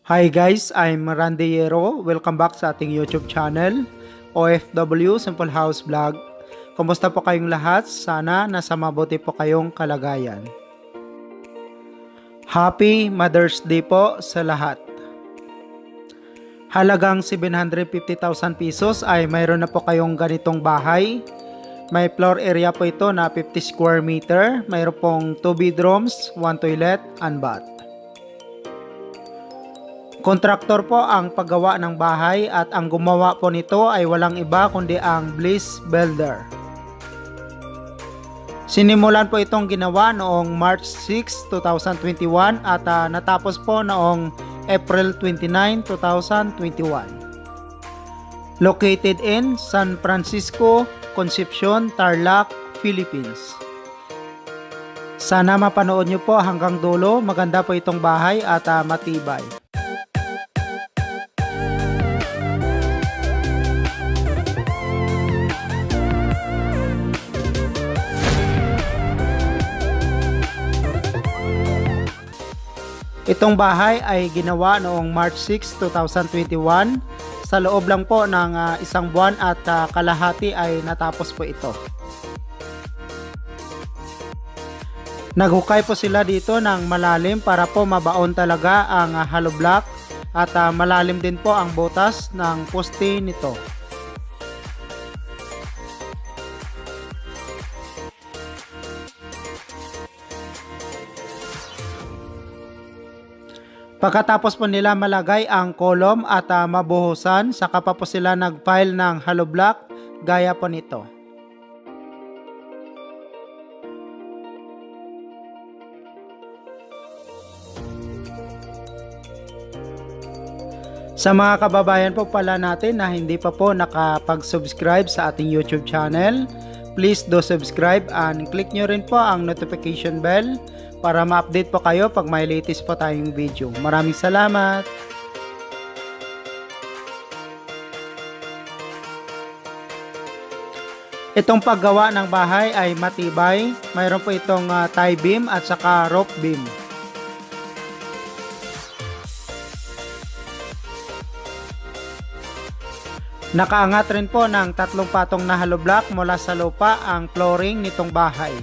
Hi guys, I'm Randy Yero. Welcome back sa ating YouTube channel, OFW Simple House Vlog. Kumusta po kayong lahat? Sana nasa mabuti po kayong kalagayan. Happy Mother's Day po sa lahat. Halagang 750,000 pesos ay mayroon na po kayong ganitong bahay. May floor area po ito na 50 square meter. Mayroon pong 2 bedrooms, 1 toilet and bath. Kontraktor po ang paggawa ng bahay at ang gumawa po nito ay walang iba kundi ang Bliss Builder. Sinimulan po itong ginawa noong March 6, 2021 at natapos po noong April 29, 2021. Located in San Francisco, Concepcion, Tarlac, Philippines. Sana mapanood nyo po hanggang dulo. Maganda po itong bahay at matibay. Itong bahay ay ginawa noong March 6, 2021. Sa loob lang po ng isang buwan at kalahati ay natapos po ito. Naghukay po sila dito ng malalim para po mabaon talaga ang hollow block at malalim din po ang butas ng poste nito. Pagkatapos po nila malagay ang kolom at mabuhusan, saka pa po sila nag-pile ng hollow block gaya po nito. Sa mga kababayan po pala natin na hindi pa po nakapag-subscribe sa ating YouTube channel, please do subscribe and click nyo rin po ang notification bell para ma-update po kayo pag may latest po tayong video. Maraming salamat! Itong paggawa ng bahay ay matibay. Mayroon po itong tie beam at saka rope beam. Nakaangat rin po ng 3 patong na hollow block mula sa lupa ang flooring nitong bahay.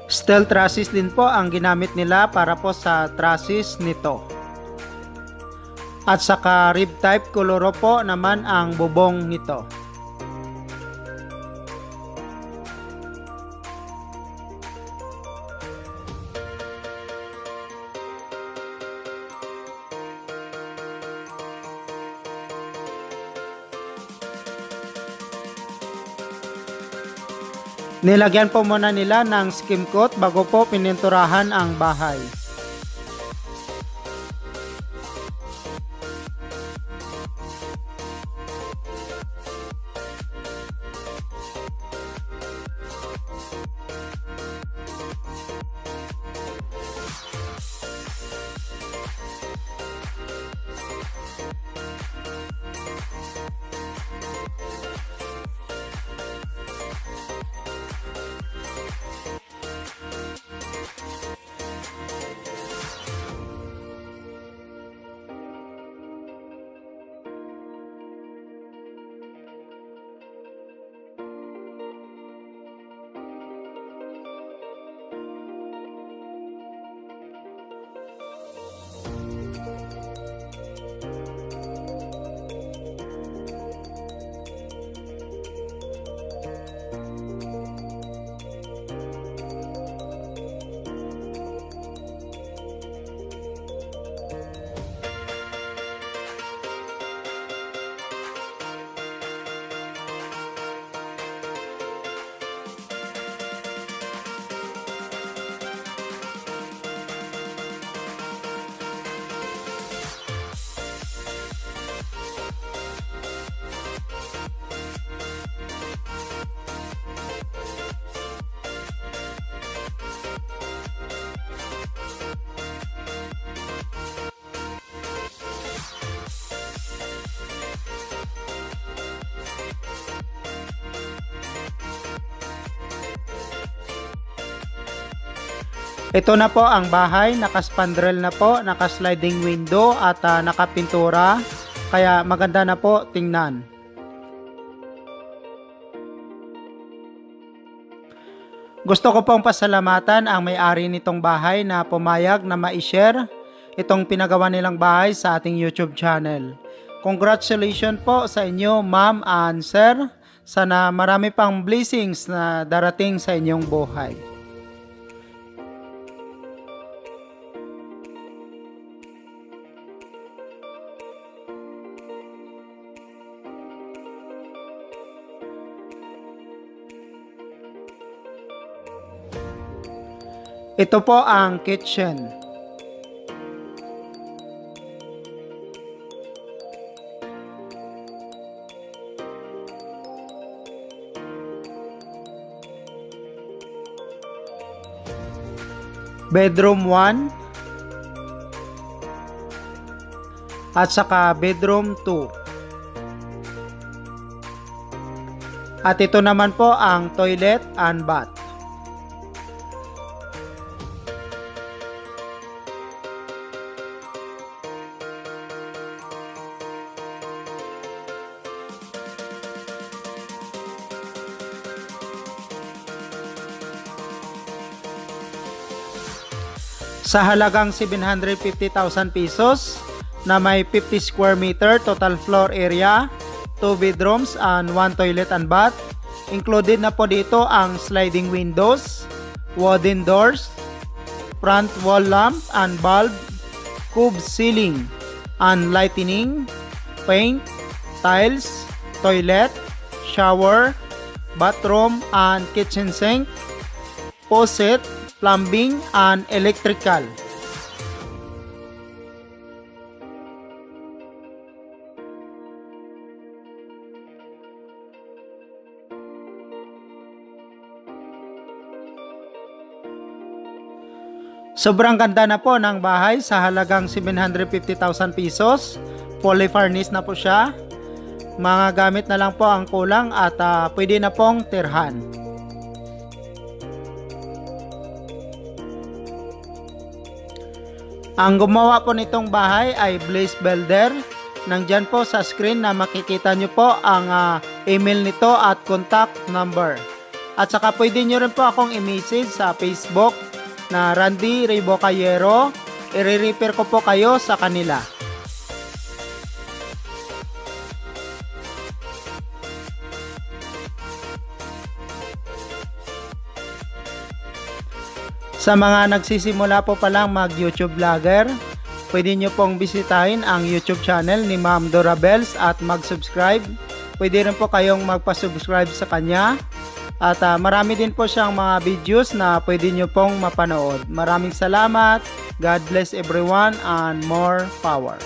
Steel trusses din po ang ginamit nila para po sa trusses nito. At saka rib type koloro po naman ang bubong nito. Nilagyan po muna nila ng skim coat bago po pininturahan ang bahay. Ito na po ang bahay, naka-spandrel na po, naka-sliding window at nakapintura. Kaya maganda na po tingnan. Gusto ko pong pasalamatan ang may-ari nitong bahay na pumayag na ma-share itong pinagawa nilang bahay sa ating YouTube channel. Congratulations po sa inyo, ma'am and sir. Sana marami pang blessings na darating sa inyong buhay. Ito po ang kitchen. Bedroom 1 at saka bedroom 2. At ito naman po ang toilet and bath. Sa halagang 750,000 pesos na may 50 square meter total floor area, 2 bedrooms and 1 toilet and bath. Included na po dito ang sliding windows, wooden doors, front wall lamp and bulb, cube ceiling and lighting, paint, tiles, toilet, shower, bathroom and kitchen sink, faucet, plumbing and electrical. Sobrang ganda na po ng bahay sa halagang 750,000 pesos. Fully furnished na po siya. Mga gamit na lang po ang kulang at pwede na pong tirhan. Ang gumawa po nitong bahay ay Blaze Builder. Nandyan po sa screen na makikita nyo po ang email nito at contact number. At saka pwede nyo rin po akong i-message sa Facebook na Randy Rebocayero. I-refer ko po kayo sa kanila. Sa mga nagsisimula po palang mag-YouTube vlogger, pwede nyo pong bisitahin ang YouTube channel ni Ma'am Dora Bells at mag-subscribe. Pwede rin po kayong magpa-subscribe sa kanya. At marami din po siyang mga videos na pwede nyo pong mapanood. Maraming salamat. God bless everyone and more power.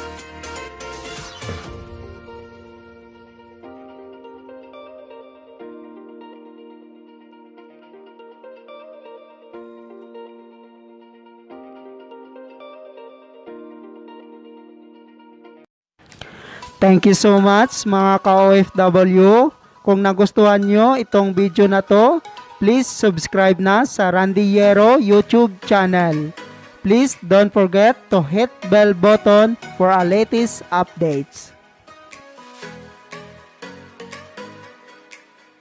Thank you so much mga ka-OFW. Kung nagustuhan nyo itong video na to, please subscribe na sa Randy Yero YouTube channel. Please don't forget to hit bell button for our latest updates.